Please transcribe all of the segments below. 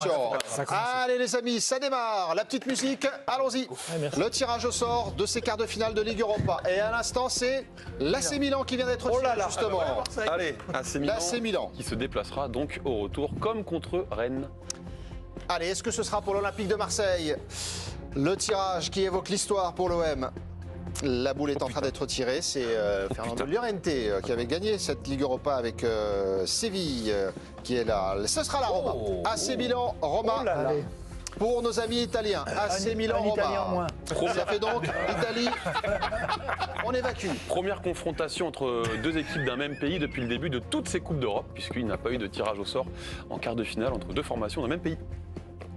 Allez les amis, ça démarre, la petite musique, allons-y. Le tirage au sort de ces quarts de finale de Ligue Europa. Et à l'instant, c'est l'AC Milan qui vient d'être tiré, justement. Allez, AC Milan qui se déplacera donc au retour comme contre Rennes. Allez, est-ce que ce sera pour l'Olympique de Marseille? Le tirage qui évoque l'histoire pour l'OM. La boule est en train d'être tirée, c'est Fernando Llorente qui avait gagné cette Ligue Europa avec Séville qui est là. Ce sera la Roma. AC Milan, Roma. Pour nos amis italiens, AC Milan, Roma. Ça fait donc Italie, on évacue. Première confrontation entre deux équipes d'un même pays depuis le début de toutes ces Coupes d'Europe, puisqu'il n'a pas eu de tirage au sort en quart de finale entre deux formations d'un même pays.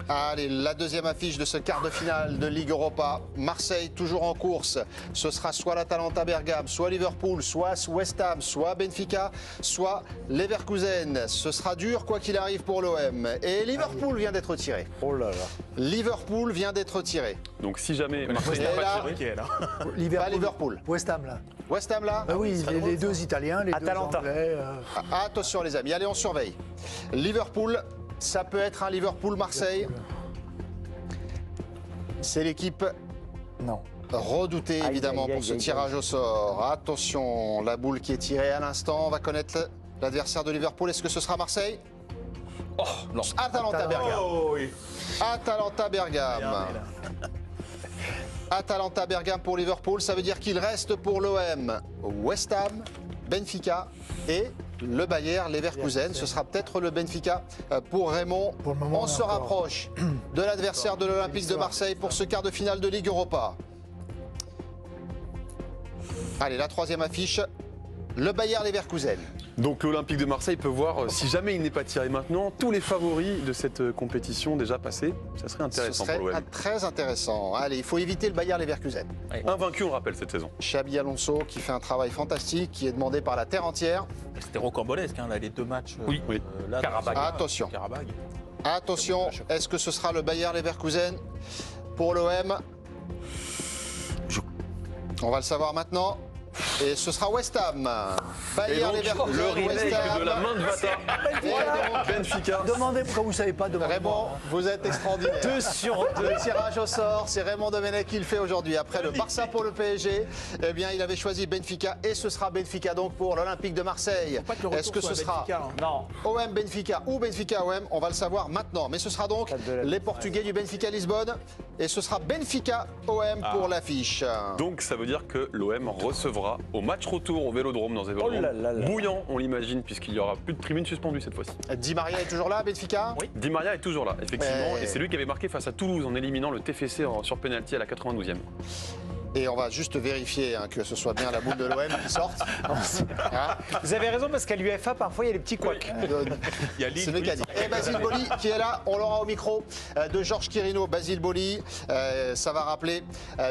Allez, la deuxième affiche de ce quart de finale de Ligue Europa. Marseille toujours en course. Ce sera soit l'Atalanta Bergame, soit Liverpool, soit West Ham, soit Benfica, soit Leverkusen. Ce sera dur quoi qu'il arrive pour l'OM. Et Liverpool vient d'être tiré. Oh là là. Liverpool vient d'être tiré. Donc si jamais Marseille n'est pas tiré, pas Liverpool. West Ham là. West Ham là. Oui, les deux Italiens, les Atalanta. deux Anglais. Attention les amis, allez on surveille. Liverpool. Ça peut être un Liverpool-Marseille. C'est l'équipe redoutée, évidemment, pour ce tirage au sort. Attention, la boule qui est tirée à l'instant. On va connaître l'adversaire de Liverpool. Est-ce que ce sera Marseille? Oh non. Atalanta Bergame. Oh, oui. Atalanta Bergame. Atalanta Bergame pour Liverpool. Ça veut dire qu'il reste pour l'OM West Ham, Benfica et le Bayer Leverkusen. Ce sera peut-être le Benfica pour Raymond. Pour le moment, on se rapproche de l'adversaire de l'Olympique de Marseille pour ce quart de finale de Ligue Europa. Allez, la troisième affiche, le Bayer Leverkusen. Donc l'Olympique de Marseille peut voir, si jamais il n'est pas tiré maintenant, tous les favoris de cette compétition déjà passée. Ça serait intéressant pour l'OM. Très intéressant. Allez, il faut éviter le Bayer Leverkusen. Invaincu, on le rappelle, cette saison. Xabi Alonso qui fait un travail fantastique, qui est demandé par la terre entière. C'était rocambolesque, hein, là, les deux matchs. Oui. Là, Karabakh. Attention. Karabakh. Attention, est-ce que ce sera le Bayer Leverkusen pour l'OM? On va le savoir maintenant. Et ce sera West Ham. Bayer Leverkusen, le remake West Ham. de la main de Vata. Benfica. Demandez pourquoi vous ne savez pas demander. Raymond, vous êtes extraordinaire. 2 sur 2. Le tirage au sort, c'est Raymond Domenech qui le fait aujourd'hui. Après le Barça pour le PSG, eh bien, il avait choisi Benfica et ce sera Benfica donc pour l'Olympique de Marseille. Est-ce que ce sera Non. OM Benfica ou Benfica OM? On va le savoir maintenant. Mais ce sera donc les Portugais du Benfica Lisbonne et ce sera Benfica OM pour l'affiche. Donc ça veut dire que l'OM recevra au match retour au Vélodrome dans un Vélodrome bouillant, on l'imagine, puisqu'il n'y aura plus de tribunes suspendues cette fois-ci. Di Maria est toujours là, Benfica? Oui. Di Maria est toujours là, effectivement, et c'est lui qui avait marqué face à Toulouse en éliminant le TFC sur pénalty à la 92e. Et on va juste vérifier que ce soit bien la boule de l'OM qui sorte. Hein? Vous avez raison parce qu'à l'UEFA, parfois, il y a les petits couacs. C'est mécanique. Et Basile Boli qui est là, on l'aura au micro de Georges Quirino. Basile Boli, ça va rappeler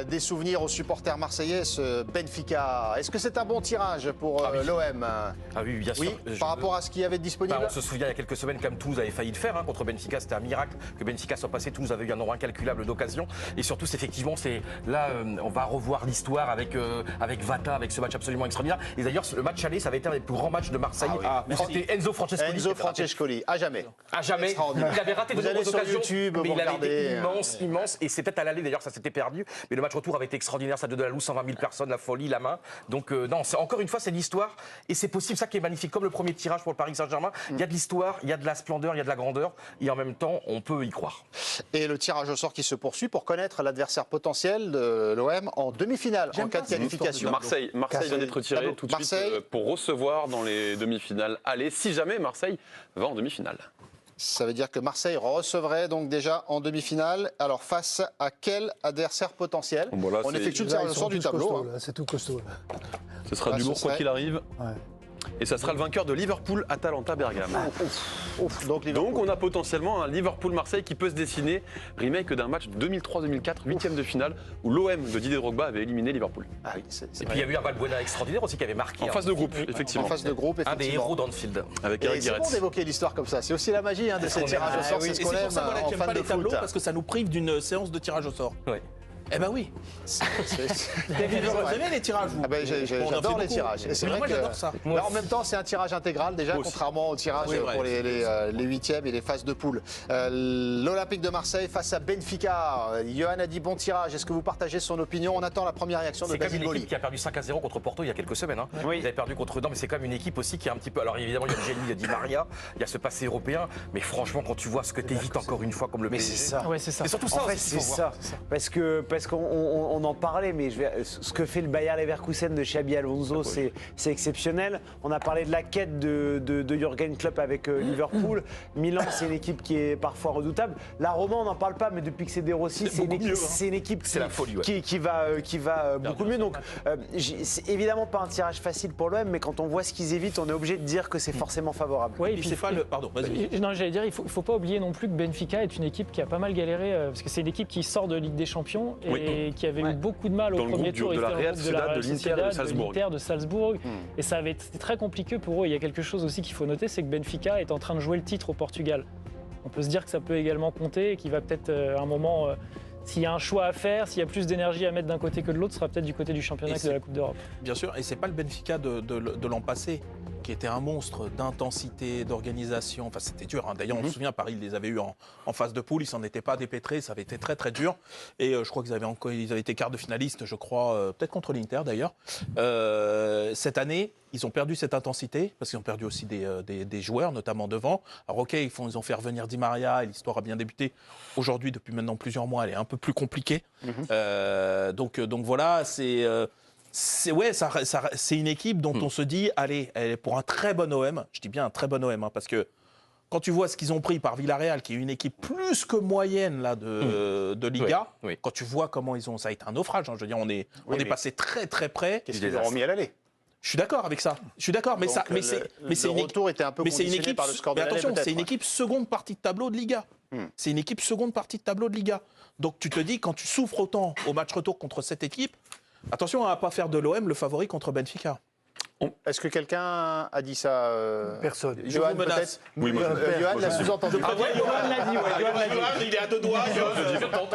des souvenirs aux supporters marseillais, ce Benfica. Est-ce que c'est un bon tirage pour l'OM? Ah oui, bien sûr. Oui, par rapport à ce qu'il y avait de disponible. On se souvient il y a quelques semaines, comme Toulouse avait failli le faire contre Benfica, c'était un miracle que Benfica soit passé. Toulouse avait eu un nombre incalculable d'occasions. Et surtout, effectivement, c'est là, on va revoir l'histoire avec Vata, avec ce match absolument extraordinaire. Et d'ailleurs, le match aller, ça avait été un des plus grands matchs de Marseille. C'était Enzo Francescoli. Enzo Francescoli, à jamais. À jamais. Il avait raté de nombreuses occasions, YouTube, mais il avait été immense. Et c'est peut-être à l'aller, d'ailleurs, ça s'était perdu. Mais le match retour avait été extraordinaire. Ça de la loue, 120 000 personnes, la folie, la main. Donc non, encore une fois, c'est l'histoire. Et c'est possible, ça qui est magnifique. Comme le premier tirage pour le Paris Saint-Germain, il y a de l'histoire, il y a de la splendeur, il y a de la grandeur. Et en même temps, on peut y croire. Et le tirage au sort qui se poursuit pour connaître l'adversaire potentiel de l'OM en demi-finale, en cas de qualification. Marseille vient d'être retiré tout de suite pour recevoir dans les demi-finales. Allez, si jamais Marseille va en demi-finale. Ça veut dire que Marseille recevrait donc déjà en demi-finale. Alors face à quel adversaire potentiel? On effectue le tirage au sort du tableau. C'est tout costaud. Ce sera du lourd quoi qu'il arrive. Ouais. Et ça sera le vainqueur de Liverpool-Atalanta Bergame. Donc on a potentiellement un Liverpool-Marseille qui peut se dessiner, remake d'un match 2003-2004, huitième de finale, où l'OM de Didier Drogba avait éliminé Liverpool. Ah oui, Et puis il y a eu un Valbuena extraordinaire aussi qui avait marqué. En phase de groupe, effectivement. En phase de groupe, Un des effectivement. héros d'Anfield. Avec Et Eric c'est Guéretz. bon d'évoquer l'histoire comme ça. C'est aussi la magie de ces tirages au sort. C'est ce Et qu'on c'est aime pour ça qu'on en n'aime fan pas de les tableaux, foot. parce que ça nous prive d'une séance de tirage au sort. Ouais. Eh ben oui. Vous aimez les tirages, vous? Ah ben, On en fait j'adore les beaucoup. tirages. Et c'est Mais vrai moi, que- j'adore ça. Là, en même temps, c'est un tirage intégral déjà, Moi aussi. contrairement au tirage Oui, vrai, pour les huitièmes et les phases de poule. L'Olympique de Marseille face à Benfica. Johan a dit bon tirage. Est-ce que vous partagez son opinion? On attend la première réaction de C'est comme Basile une Boli. équipe qui a perdu 5-0 contre Porto il y a quelques semaines. Hein. Oui. Ils avaient perdu contre. Non, mais c'est quand même une équipe aussi qui est un petit peu. Alors évidemment, il y a le génie, il y a Di Maria, il y a ce passé européen. Mais franchement, quand tu vois ce que t'évites encore une fois comme le Mais PSG. c'est ça. Ouais, c'est ça. C'est surtout En ça fait, aussi qu'il c'est faut voir. ça. Parce qu'on en parlait, mais ce que fait le Bayer Leverkusen de Xabi Alonso, c'est exceptionnel. On a parlé de la quête de Jürgen Klopp avec Liverpool. Milan, c'est une équipe qui est parfois redoutable. La Roma, on n'en parle pas, mais depuis que c'est De Rossi, c'est une équipe C'est la folie, ouais. qui va beaucoup mieux. Donc, c'est évidemment pas un tirage facile pour l'OM, mais quand on voit ce qu'ils évitent, on est obligé de dire que c'est forcément favorable. Ouais, et Puis puis c'est pas le. Pardon, vas-y. Non, j'allais dire, il faut pas oublier non plus que Benfica est une équipe qui a pas mal galéré, parce que c'est une équipe qui sort de Ligue des Champions et Oui. qui avait eu beaucoup de mal Dans au le premier groupe tour. de Ils la étaient Real au groupe Sociedad, Real de l'Inter et de Sociedad, Salzbourg. l'Inter, de Salzbourg. Et ça avait été très compliqué pour eux. Il y a quelque chose aussi qu'il faut noter, c'est que Benfica est en train de jouer le titre au Portugal. On peut se dire que ça peut également compter et qu'il va peut-être à un moment, s'il y a un choix à faire, s'il y a plus d'énergie à mettre d'un côté que de l'autre, ce sera peut-être du côté du championnat que de la Coupe d'Europe. Bien sûr, et c'est pas le Benfica de l'an passé qui était un monstre d'intensité, d'organisation. Enfin, c'était dur. Hein. D'ailleurs, on se souvient, Paris, ils les avait eu en phase de poule. Ils s'en étaient pas dépêtrés. Ça avait été très, très dur. Et je crois qu'ils avaient été quart de finaliste, je crois, peut-être contre l'Inter d'ailleurs. Cette année, ils ont perdu cette intensité parce qu'ils ont perdu aussi des joueurs, notamment devant. Alors, OK, ils ont fait revenir Di Maria et l'histoire a bien débuté. Aujourd'hui, depuis maintenant plusieurs mois, elle est un peu plus compliquée. Donc voilà, c'est une équipe dont on se dit, allez, elle est pour un très bon OM. Je dis bien un très bon OM, hein, parce que quand tu vois ce qu'ils ont pris par Villarreal, qui est une équipe plus que moyenne là, de Liga, Oui, oui. quand tu vois comment ça a été un naufrage. Hein, je veux dire, on est passé très très près. Qu'est-ce qu'ils leur ont mis à l'aller? Je suis d'accord avec ça. Je suis d'accord, mais Donc, ça, mais le c'est une retour était un peu mais c'est une conditionné équipe. par le score de Mais l'aller, attention, peut-être, c'est une ouais. équipe seconde partie de tableau de Liga. C'est une équipe seconde partie de tableau de Liga. Donc tu te dis, quand tu souffres autant au match retour contre cette équipe, attention à ne pas faire de l'OM le favori contre Benfica. Est-ce que quelqu'un a dit ça Personne. Johan, vous menace. peut-être Oui, moi, Johan l'a sous-entendu. Johan l'a dit, ouais, Johan l'a dit. Il est à deux doigts.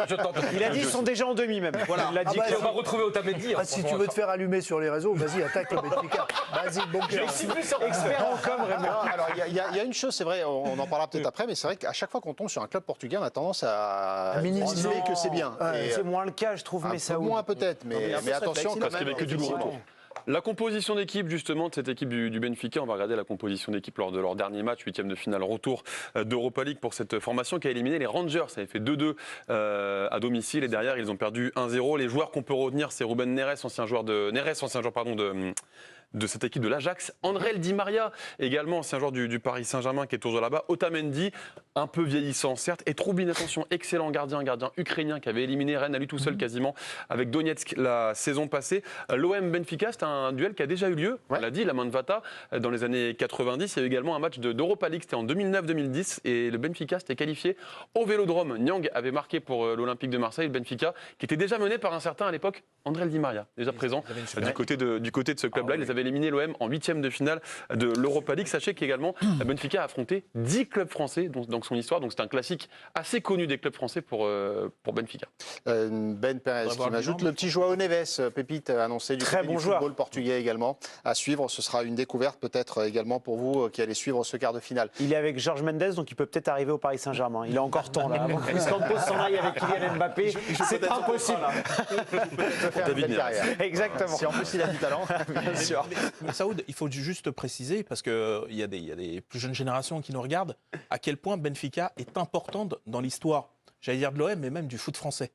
Je tente. Il a dit qu'ils sont déjà en demi même. Voilà. Il a dit Ah bah, que- On va retrouver Otamendi. hein, Ah, si tu franchement, veux te faire allumer sur les réseaux, vas-y, attaque le Benfica. Vas-y, bon cœur. expert en com, Raymond. Non, alors, il y a une chose, c'est vrai, on en parlera peut-être après, mais c'est vrai qu'à chaque fois qu'on tombe sur un club portugais, on a tendance à minimiser. estimer que c'est bien. Ouais, Et, C'est moins le cas, je trouve, un mais peu ça moins peut-être, mais attention quand parce qu'il même. n'y avait que du lourd effectivement. autour. La composition d'équipe, justement, de cette équipe du Benfica, on va regarder la composition d'équipe lors de leur dernier match, huitième de finale retour d'Europa League pour cette formation qui a éliminé les Rangers. Ça avait fait 2-2 à domicile et derrière, ils ont perdu 1-0. Les joueurs qu'on peut retenir, c'est Ruben Neres, ancien joueur de cette équipe de l'Ajax. André Di Maria, également ancien joueur du Paris Saint-Germain qui est toujours là-bas. Otamendi, un peu vieillissant certes. Et Troubin, attention, excellent gardien ukrainien qui avait éliminé Rennes à lui tout seul quasiment avec Donetsk la saison passée. L'OM Benfica, c'est un duel qui a déjà eu lieu. On l'a dit, la Manvata, dans les années 90. Il y a eu également un match d'Europa League, c'était en 2009-2010. Et le Benfica s'était qualifié au Vélodrome. Niang avait marqué pour l'Olympique de Marseille, le Benfica, qui était déjà mené par un certain à l'époque André Di Maria, déjà présent du côté de ce club-là. Ils avaient éliminé l'OM en huitième de finale de l'Europa League. Sachez qu'également, Benfica a affronté 10 clubs français dans son histoire. Donc c'est un classique assez connu des clubs français pour Benfica. Ben Perez qui m'ajoute le petit Joao Neves, pépite annoncé du Très côté bon du joueur. football portugais également. À suivre, ce sera une découverte peut-être également pour vous qui allez suivre ce quart de finale. Il est avec Georges Mendes, donc il peut peut-être arriver au Paris Saint-Germain. Il a encore temps là. Avant que Luis Campos s'en aille avec Kylian Mbappé, c'est impossible. Peut faire une David belle Neres. carrière. Exactement. Si en plus il a du talent, bien sûr. Mais Saoud, il faut juste préciser, parce qu'il y a des plus jeunes générations qui nous regardent, à quel point Benfica est importante dans l'histoire, j'allais dire de l'OM, mais même du foot français.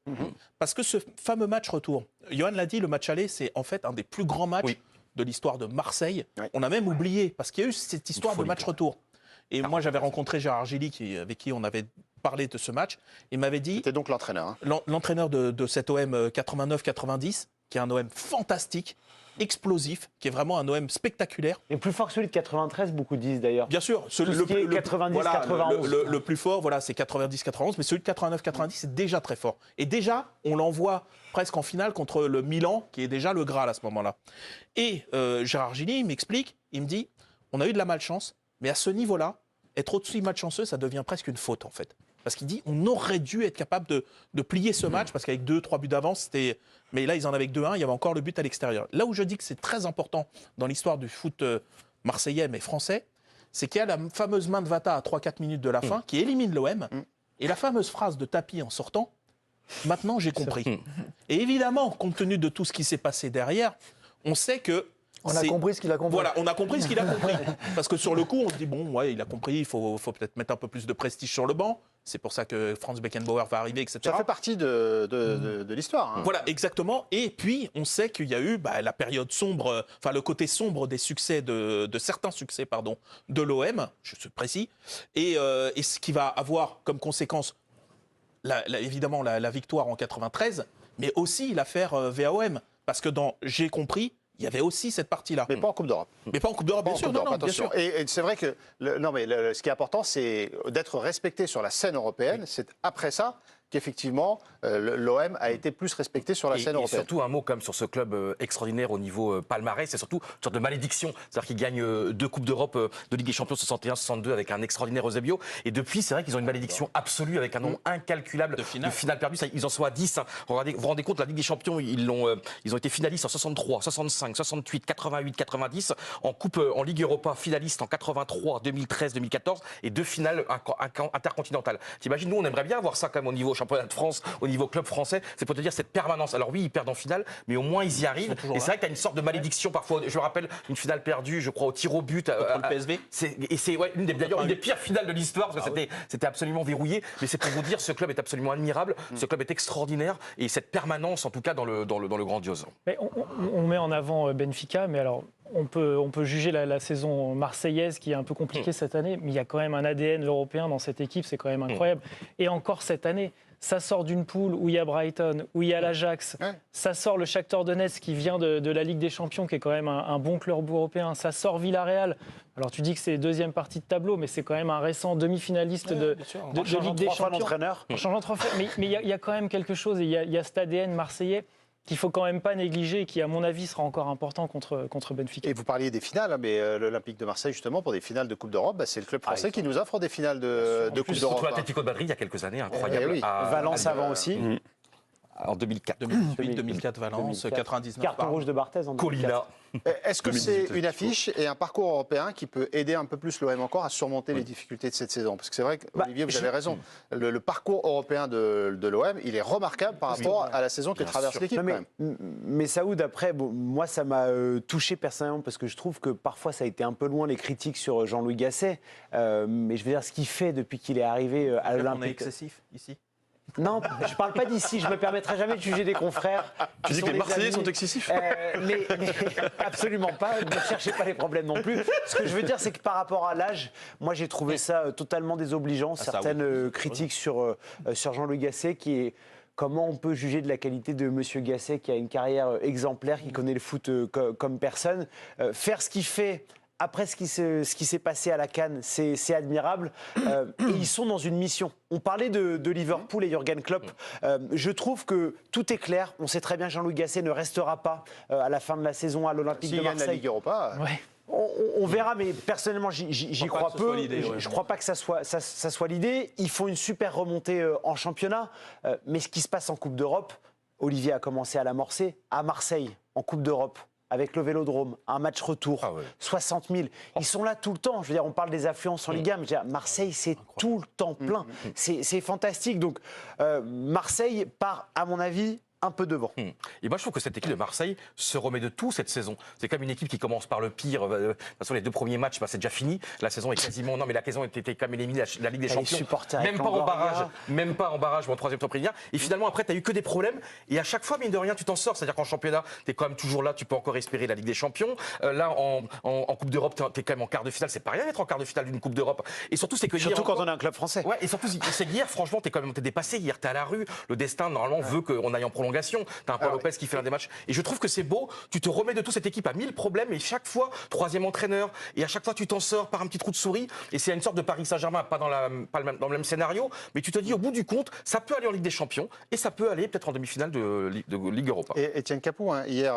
Parce que ce fameux match retour, Johan l'a dit, le match aller, c'est en fait un des plus grands matchs de l'histoire de Marseille. Oui. On a même oublié, parce qu'il y a eu cette histoire de match retour. Et moi, j'avais rencontré Gérard Gilly, avec qui on avait parlé de ce match. Il m'avait dit, C'était donc l'entraîneur. Hein. l'entraîneur de cet OM 89-90, qui est un OM fantastique, explosif, qui est vraiment un OM spectaculaire. Et plus fort que celui de 93, beaucoup disent d'ailleurs. Bien sûr, Tout ce qui est 90-91. le plus fort, voilà, c'est 90-91, mais celui de 89-90, c'est déjà très fort. Et déjà, on l'envoie presque en finale contre le Milan, qui est déjà le Graal à ce moment-là. Et Gérard Gilly, il m'explique, il me dit, on a eu de la malchance, mais à ce niveau-là, être au-dessus malchanceux, ça devient presque une faute, en fait. parce qu'il dit on aurait dû être capable de plier ce match, parce qu'avec 2-3 buts d'avance, c'était... Mais là, ils en avaient que 2-1, il y avait encore le but à l'extérieur. Là où je dis que c'est très important dans l'histoire du foot marseillais, mais français, c'est qu'il y a la fameuse main de Vata à 3-4 minutes de la fin, qui élimine l'OM, et la fameuse phrase de Tapi en sortant, « Maintenant, j'ai compris ». Et évidemment, compte tenu de tout ce qui s'est passé derrière, on sait que... On a compris ce qu'il a compris. Voilà, on a compris ce qu'il a compris. Parce que sur le coup, on se dit, bon, ouais, il a compris, il faut peut-être mettre un peu plus de prestige sur le banc. C'est pour ça que Franz Beckenbauer va arriver, etc. Ça fait partie de l'histoire. Hein. Voilà, exactement. Et puis, on sait qu'il y a eu la période sombre, enfin le côté sombre des succès, de certains succès, pardon, de l'OM, je suis précis, et ce qui va avoir comme conséquence, évidemment, la victoire en 93, mais aussi l'affaire VAOM. Parce que dans J'ai compris, il y avait aussi cette partie-là. Mais pas en Coupe d'Europe. Mais pas en Coupe d'Europe, bien sûr. Non, bien sûr. Et c'est vrai que ce qui est important, c'est d'être respecté sur la scène européenne. C'est après ça qu'effectivement, l'OM a été plus respecté sur la scène européenne. Et surtout, un mot comme sur ce club extraordinaire au niveau palmarès, c'est surtout une sorte de malédiction. C'est-à-dire qu'ils gagnent 2 Coupes d'Europe de Ligue des Champions 61-62 avec un extraordinaire Eusebio. Et depuis, c'est vrai qu'ils ont une malédiction absolue avec un nombre incalculable de finales perdues. Ils en sont à 10. Vous vous rendez compte, la Ligue des Champions, ils ont été finalistes en 63, 65, 68, 88, 90. En Ligue Europa, finalistes en 83, 2013, 2014. Et 2 finales intercontinentales. T'imagines, nous, on aimerait bien avoir ça quand même au niveau championnat de France, au niveau club français, c'est pour te dire cette permanence. Alors oui, ils perdent en finale, mais au moins ils y arrivent. Et c'est vrai que tu as une sorte de malédiction parfois. Je me rappelle une finale perdue, je crois, au tir au but. Contre le PSV. Et c'est une des pires finales de l'histoire, parce que c'était absolument verrouillé. Mais c'est pour vous dire, ce club est absolument admirable, ce club est extraordinaire, et cette permanence, en tout cas, dans le grandiose. Mais on met en avant Benfica, mais alors... On peut juger la saison marseillaise qui est un peu compliquée cette année, mais il y a quand même un ADN européen dans cette équipe, c'est quand même incroyable. Et encore cette année, ça sort d'une poule où il y a Brighton, où il y a l'Ajax, ça sort le Shakhtar Donetsk qui vient de la Ligue des Champions, qui est quand même un bon club européen, ça sort Villarreal. Alors tu dis que c'est deuxième partie de tableau, mais c'est quand même un récent demi-finaliste de Ligue des Champions. En changeant 3 fois, mais il y a quand même quelque chose, et il y a cet ADN marseillais qu'il ne faut quand même pas négliger et qui, à mon avis, sera encore important contre Benfica. Et vous parliez des finales, mais l'Olympique de Marseille, justement, pour des finales de Coupe d'Europe, c'est le club français qui nous offre des finales de Coupe d'Europe. Surtout l'Atlético de Madrid, il y a quelques années, incroyable. Valence avant aussi. En 2004. 2004 Valence, 99 Carton rouge de Barthez en 2004. Colina. Est-ce que c'est une affiche et un parcours européen qui peut aider un peu plus l'OM encore à surmonter les difficultés de cette saison? Parce que c'est vrai qu'Olivier, vous avez raison. Le parcours européen de l'OM, il est remarquable par rapport à la saison que traverse l'équipe. Mais Saoud, après, moi, ça m'a touché personnellement parce que je trouve que parfois, ça a été un peu loin les critiques sur Jean-Louis Gasset. Mais je veux dire, ce qu'il fait depuis qu'il est arrivé à l'Olympique. On est excessif ici. Non, je parle pas d'ici, je me permettrai jamais de juger des confrères. Tu dis que les Marseillais sont excessifs mais absolument pas, ne cherchez pas les problèmes non plus. Ce que je veux dire, c'est que par rapport à l'âge, moi j'ai trouvé ça totalement désobligeant, certaines critiques sur Jean-Louis Gasset qui est... Comment on peut juger de la qualité de M. Gasset qui a une carrière exemplaire, qui connaît le foot comme personne, faire ce qu'il fait après ce qui s'est passé à la CAN, c'est admirable. Et ils sont dans une mission. On parlait de Liverpool et Jürgen Klopp. Je trouve que tout est clair. On sait très bien que Jean-Louis Gasset ne restera pas à la fin de la saison à l'Olympique de Marseille. S'il gagne la Ligue Europa. On verra, mais personnellement, j'y crois peu. Je ne crois pas que ça soit l'idée. Ils font une super remontée en championnat. Mais ce qui se passe en Coupe d'Europe, Olivier a commencé à l'amorcer, à Marseille, en Coupe d'Europe, avec le Vélodrome, un match retour, 60 000. Ils sont là tout le temps. Je veux dire, on parle des affluences en Ligue 1, mais je veux dire, Marseille, c'est tout le temps plein. C'est fantastique. Donc, Marseille part, à mon avis, un peu devant. Et moi, je trouve que cette équipe de Marseille se remet de tout cette saison. C'est comme une équipe qui commence par le pire. De toute façon, les 2 premiers matchs, c'est déjà fini. La saison est quasiment... Non, mais la saison était quand même éliminée, la Ligue des Champions. Même pas en barrage. Même pas en barrage, mon 3e tour préliminaire. Et finalement, après, tu n'as eu que des problèmes. Et à chaque fois, mine de rien, tu t'en sors. C'est-à-dire qu'en championnat, tu es quand même toujours là. Tu peux encore espérer la Ligue des Champions. Là, en Coupe d'Europe, tu es quand même en quart de finale. C'est pas rien d'être en quart de finale d'une Coupe d'Europe. Et surtout, c'est que surtout quand on est un club français. Ouais, et surtout, c'est qu'hier, franchement, t'es dépassé. Hier, t'es à la rue. Le destin, normalement, veut qu'on aille en prolongation. T'as un Lopez qui fait un des matchs. Et je trouve que c'est beau. Tu te remets de tout, cette équipe a 1000 problèmes et chaque fois, 3e entraîneur. Et à chaque fois, tu t'en sors par un petit trou de souris. Et c'est une sorte de Paris Saint-Germain, pas dans le même scénario. Mais tu te dis, au bout du compte, ça peut aller en Ligue des Champions et ça peut aller peut-être en demi-finale de Ligue Europa. Et Etienne Capou, hier,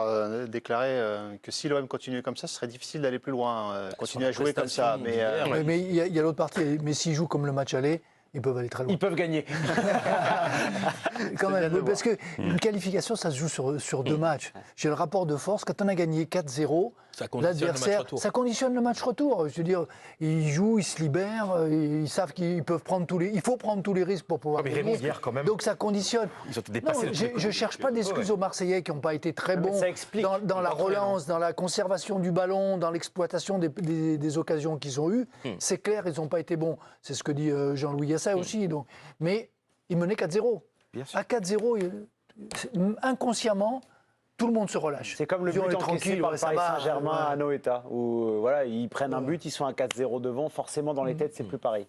déclarait que si l'OM continuait comme ça, ce serait difficile d'aller plus loin. Continuer à jouer comme ça. Mais il y a l'autre partie. Mais s'il joue comme le match aller, Ils peuvent aller très loin. Ils peuvent gagner. Quand bien même, de le parce qu'une qualification, ça se joue sur 2 matchs. J'ai le rapport de force. Quand on a gagné 4-0, Ça conditionne le match l'adversaire, retour. ça conditionne le match retour. Je veux dire, ils jouent, ils se libèrent, ils savent qu'ils peuvent prendre tous les. Il faut prendre tous les risques pour pouvoir Mais gagner. Raymond, hier, quand même, Donc ça conditionne. ils ont Non, dépassé le truc. je ne cherche pas d'excuses aux Marseillais qui n'ont pas été très mais bons ça explique. dans la Pas très, relance, dans la conservation du ballon, dans l'exploitation des occasions qu'ils ont eues. C'est clair, ils n'ont pas été bons. C'est ce que dit Jean-Louis Gasset aussi. Donc. Mais ils menaient 4-0. Bien sûr. À 4-0, inconsciemment, tout le monde se relâche. C'est comme le Ils ont but été encaissé tranquilles, par ouais, le ça Paris va, Saint-Germain ouais. à Noeta, où voilà, ils prennent un but, ils sont à 4-0 devant, forcément dans les têtes c'est plus pareil.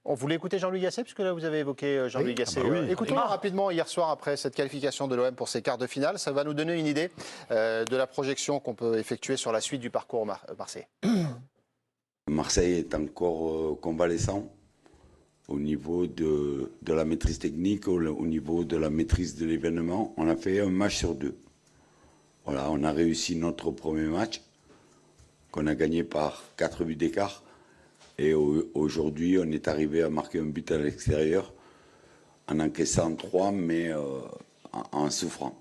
On voulait écouter Jean-Louis Gasset, puisque là vous avez évoqué Jean-Louis Oui. Gasset. Ah bah oui. Écoutons-le rapidement hier soir après cette qualification de l'OM pour ses quarts de finale. Ça va nous donner une idée de la projection qu'on peut effectuer sur la suite du parcours marseillais. Marseille est encore convalescent au niveau de la maîtrise technique, au niveau de la maîtrise de l'événement. On a fait un match sur 2. Voilà, on a réussi notre premier match, qu'on a gagné par 4 buts d'écart. Et aujourd'hui, on est arrivé à marquer un but à l'extérieur, en encaissant 3, mais en souffrant.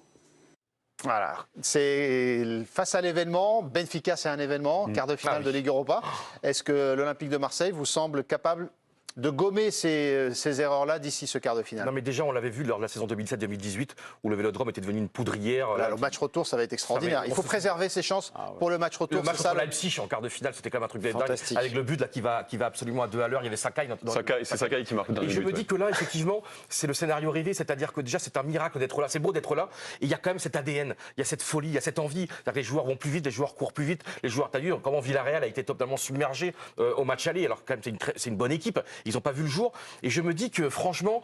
Voilà, c'est face à l'événement. Benfica, c'est un événement, quart de finale de Ligue Europa. Est-ce que l'Olympique de Marseille vous semble capable de gommer ces erreurs-là d'ici ce quart de finale? Non, mais déjà, on l'avait vu lors de la saison 2007-2018, où le Vélodrome était devenu une poudrière. Là, le match retour, ça va être extraordinaire. Ça va être- Il faut préserver ses chances pour le match retour. Le match c'est ça, contre Leipzig en quart de finale, c'était quand même un truc de dingue. Fantastique. Avec le but là, qui va absolument à 2 à l'heure. Il y avait Sakai. C'est Sakai qui marque le Et dernier je but, me ouais. dis que là, effectivement, c'est le scénario rêvé, c'est-à-dire que déjà, c'est un miracle d'être là. C'est beau d'être là. Et il y a quand même cet ADN, il y a cette folie, il y a cette envie. C'est-à-dire que les joueurs vont plus vite, les joueurs courent plus vite. Les joueurs, t'as vu comment Villarreal a été totalement submergé au match aller. Alors, quand même, c'est une bonne équipe. Ils n'ont pas vu le jour. Et je me dis que, franchement,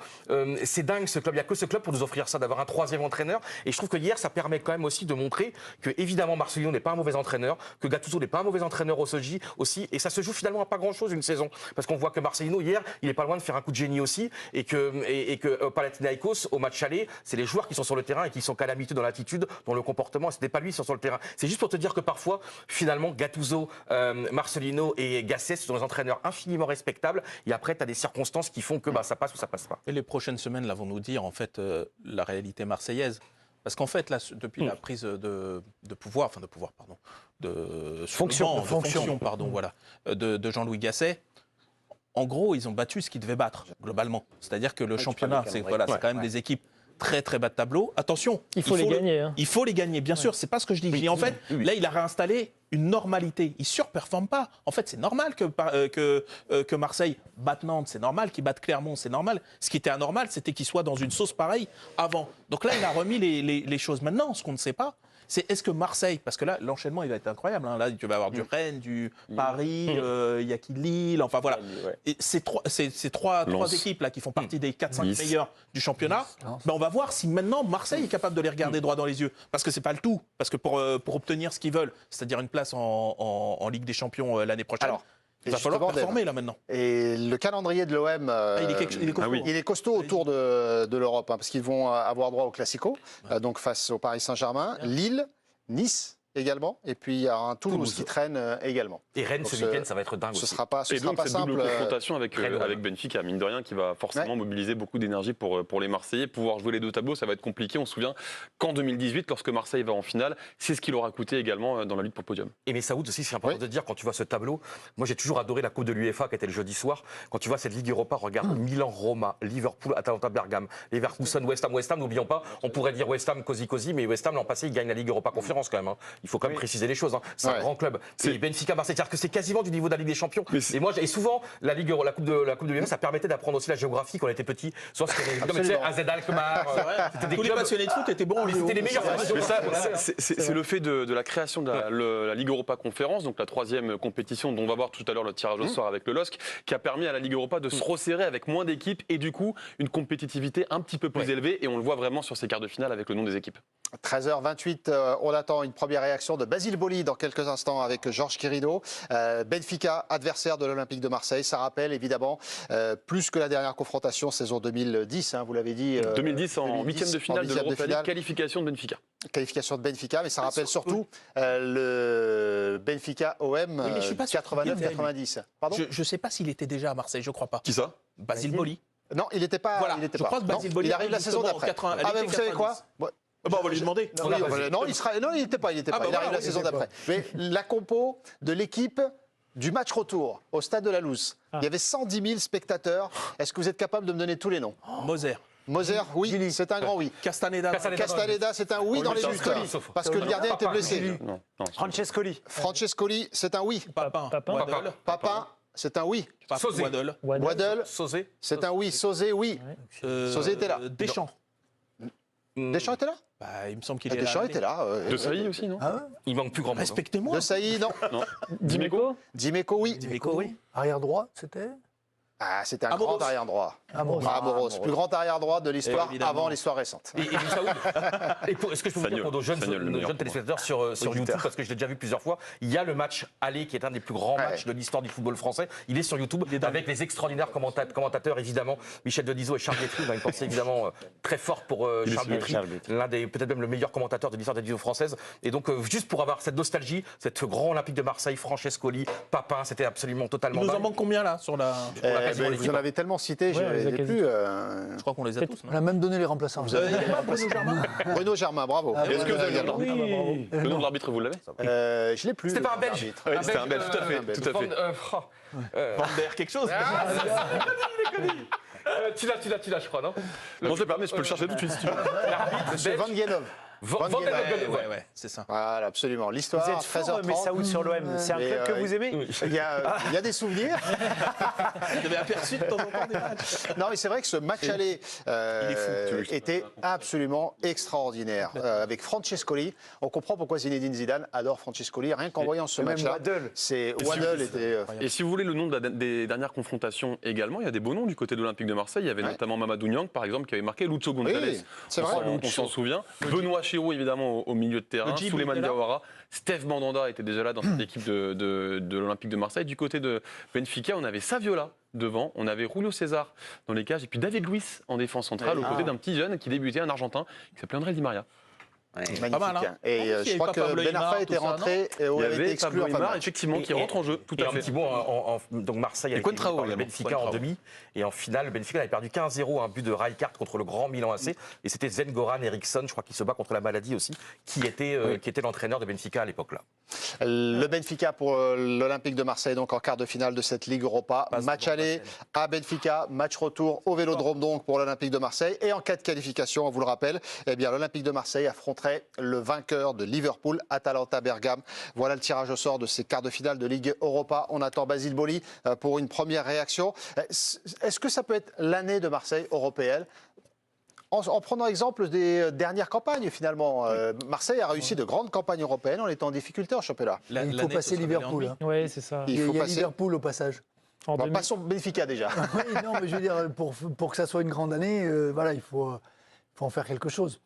c'est dingue ce club. Il n'y a que ce club pour nous offrir ça, d'avoir un 3e entraîneur. Et je trouve que hier, ça permet quand même aussi de montrer que, évidemment, Marcelino n'est pas un mauvais entraîneur, que Gattuso n'est pas un mauvais entraîneur aussi. Et ça se joue finalement à pas grand-chose une saison. Parce qu'on voit que Marcelino, hier, il n'est pas loin de faire un coup de génie aussi. Et que Panathinaikos, au match aller, c'est les joueurs qui sont sur le terrain et qui sont calamiteux dans l'attitude, dans le comportement. Ce n'est pas lui qui sont sur le terrain. C'est juste pour te dire que parfois, finalement, Gattuso, Marcelino et Gasset sont des entraîneurs infiniment respectables. Et après, tu as des circonstances qui font que ça passe ou ça passe pas. Et les prochaines semaines là, vont nous dire en fait la réalité marseillaise. Parce qu'en fait, là, depuis la prise de pouvoir, pardon, de fonction, voilà, de Jean-Louis Gasset, en gros, ils ont battu ce qu'ils devaient battre, globalement. C'est-à-dire que le championnat, c'est quand même des équipes très très bas de tableau. Attention, Il faut les gagner. Hein. il faut les gagner, bien sûr. C'est pas ce que je dis. Je dis en fait, là, il a réinstallé une normalité. Il surperforme pas. En fait, c'est normal que Marseille batte Nantes. C'est normal qu'il batte Clermont. C'est normal. Ce qui était anormal, c'était qu'il soit dans une sauce pareille avant. Donc là, il a remis les choses. Maintenant, ce qu'on ne sait pas, c'est est-ce que Marseille, parce que là, l'enchaînement, il va être incroyable. Hein. Là, tu vas avoir du Rennes, du Paris, il y a qui Lille, enfin voilà. Et ces trois équipes là qui font partie des 4-5 meilleurs du championnat, ben, on va voir si maintenant Marseille est capable de les regarder droit dans les yeux. Parce que c'est pas le tout. Parce que pour obtenir ce qu'ils veulent, c'est-à-dire une place en Ligue des Champions l'année prochaine, Alors, il va falloir performer là maintenant. Et le calendrier de l'OM, il est costaud autour de l'Europe, hein, parce qu'ils vont avoir droit au Classico, donc face au Paris Saint-Germain, Lille, Nice également, et puis il y a un Toulouse qui traîne également. Et Rennes, Donc ce week-end, ça va être dingue Ce aussi. sera pas, Et donc, cette simple. double confrontation avec Rennes, Benfica, mine de rien, qui va forcément mobiliser beaucoup d'énergie pour les Marseillais. Pouvoir jouer les deux tableaux, ça va être compliqué. On se souvient qu'en 2018, lorsque Marseille va en finale, c'est ce qui leur a coûté également dans la lutte pour le podium. Et mais Saoud aussi, c'est important de dire, quand tu vois ce tableau, moi j'ai toujours adoré la Coupe de l'UEFA qui était le jeudi soir. Quand tu vois cette Ligue Europa, regarde Milan, Roma, Liverpool, Atalanta, Bergame, Leverkusen, West Ham, n'oublions pas, on pourrait dire West Ham, cosy, mais West Ham l'an passé, il gagne la Ligue Europa Conférence quand même. Hein. Il faut quand même préciser les choses. Hein. C'est un grand club. Et Benfica, Marseille, c'est-à-dire que c'est quasiment du niveau de la Ligue des Champions. Et souvent, la Coupe de l'UEFA, ça permettait d'apprendre aussi la géographie quand on était petit. Soit c'était AZ Alkmaar. Tous les passionnés de foot étaient bons. C'était les meilleurs. C'est le fait de la création de la Ligue Europa Conférence, donc la 3e compétition dont on va voir tout à l'heure le tirage au sort avec le LOSC, qui a permis à la Ligue Europa de se resserrer avec moins d'équipes et du coup une compétitivité un petit peu plus élevée, et on le voit vraiment sur ces quarts de finale avec le nom des équipes. 13h28, on attend une première réaction de Basile Boli dans quelques instants avec Georges Quirino. Benfica, adversaire de l'Olympique de Marseille. Ça rappelle évidemment plus que la dernière confrontation saison 2010, hein, vous l'avez dit. 2010 en huitième de finale de l'Europa League, finale. Qualification de Benfica. Qualification de Benfica, mais ça rappelle surtout le Benfica OM mais je suis pas sûr qu'il était, 89-90. Pardon. Je ne sais pas s'il était déjà à Marseille, je crois pas. Qui ça? Basile Boli. Non, il n'était pas. Voilà, il était je pas. crois que Non, Basile Boli il arrive la saison justement en d'après. 80, Ah, mais vous savez quoi? 90. Bon, on va lui demander. Non, non, il n'était pas. Il Ah, bah arrive voilà, la oui, saison d'après. Mais la compo de l'équipe du match retour au stade de la Louse, il y avait 110 000 spectateurs. Est-ce que vous êtes capable de me donner tous les noms? Moser. Moser, oui, c'est un grand oui. Castaneda. Castaneda, c'est un oui dans les buts. Parce que le gardien était blessé. Non. Francescoli. Francescoli, c'est un oui. Papin. Papin. Waddle. Papin, c'est un oui. Sosé. Waddle. Waddle, Sosé. c'est un oui. Sosé, oui. Sosé était là. Deschamps. Deschamps était là? Bah, il me semble qu'il est là. Deschamps était là. De Sailly aussi, non? Il manque plus grand monde. Respectez-moi. De Sailly, non. Dimeco. Dimeco, oui. Dimeco, oui. Arrière droit, c'était Ah, c'était un Amoros. grand arrière droit. Amoros. Amoros, plus grand arrière droit de l'histoire Évidemment. avant l'histoire récente. Et Moussaoud, est-ce que je peux vous dire Sagnol. pour nos jeunes, Sagnol, le meilleur téléspectateurs sur YouTube, parce que je l'ai déjà vu plusieurs fois, il y a le match aller qui est un des plus grands matchs de l'histoire du football français. Il est sur YouTube avec les extraordinaires commentateurs, évidemment, Michel Denisot et Charles Guetry. On a une pensée évidemment très forte pour Charles Guetry, l'un des peut-être même le meilleur commentateur de l'histoire de la division française. Et donc, juste pour avoir cette nostalgie, cette grand Olympique de Marseille, Francescoli, Papin, c'était absolument totalement Il nous en dingue. manque combien là sur la... Vous en avez tellement cité, je Ouais, on les ne a les ai quasi plus. Je crois qu'on les a tous. On a même donné les remplaçants. Il y a pas Bruno Germain. Bruno Germain, bravo. Est-ce que vous avez le nom? Oui. Le nom de l'arbitre, vous l'avez? Je l'ai plus. C'était pas un Belge. l'arbitre. Oui, c'était un Belge, tout à fait. Tout à fait. Van der quelque chose. Tu l'as, je crois, non? Non, je l'ai pas, mais je peux le chercher tout de suite si tu veux. Monsieur Van Guenov. Van Van der Guenov. Ven, ouais. Ouais, c'est ça. Voilà, absolument. L'histoire, Vous êtes fort, 13h30. Messaoud sur l'OM. C'est un Mais, club que vous aimez? Il y a des souvenirs. Vous avez aperçu de temps en temps des matchs. Non, mais c'est vrai que ce match aller était absolument extraordinaire. Avec Francescoli, on comprend pourquoi Zinedine Zidane adore Francescoli. Rien qu'en voyant ce même match-là, Waddle. Waddle était. Et si vous voulez le nom des dernières confrontations également, il y a des beaux noms du côté de l'Olympique de Marseille. Il y avait notamment Mamadou Niang, par exemple, qui avait marqué Lucho González. Oui, c'est vrai. On s'en souvient. Benoît Chirou, évidemment, au milieu de terrain. Djibril Souleymane était là. Diawara. Steve Mandanda était déjà là dans cette équipe de l'Olympique de Marseille. Du côté de Benfica, on avait Saviola devant, on avait Julio César dans les cages, et puis David Luiz en défense centrale, aux côtés d'un petit jeune qui débutait, un Argentin, qui s'appelait André Di Maria. Magnifique. Pas mal, hein. Et En plus, il y je avait crois pas que Pablo Ben Aimar, Arfa tout était ça, rentré et Il y avait été avait exclu Pablo en fin de Aimar, match. effectivement, qui rentre en jeu, tout Et à un fait. petit mot, donc Marseille a Et été Contrao éliminé par le également. Benfica en Contrao. demi. Et en finale, le Benfica avait perdu 15-0, un but de Rijkaard contre le grand Milan AC. Et c'était Zen-Goran Eriksson, je crois qu'il se bat contre la maladie aussi, qui était l'entraîneur de Benfica à l'époque là. Le Benfica pour l'Olympique de Marseille, donc en quart de finale de cette Ligue Europa. Match aller à Benfica, match retour au Vélodrome donc pour l'Olympique de Marseille. Et en cas de qualification, on vous le rappelle, eh bien l'Olympique de Marseille affronterait le vainqueur de Liverpool, Atalanta Bergame. Voilà le tirage au sort de ces quarts de finale de Ligue Europa. On attend Basile Boli pour une première réaction. Est-ce que ça peut être l'année de Marseille européenne ? En prenant exemple des dernières campagnes, finalement, Marseille a réussi de grandes campagnes européennes en étant en difficulté en championnat. Il faut passer Liverpool. Hein. Oui, c'est ça. Il Il faut y a passer. Liverpool au passage. En Bon, 2000. passons Benfica déjà. Oui, non, mais je veux dire, pour que ça soit une grande année, voilà, il faut en faire quelque chose.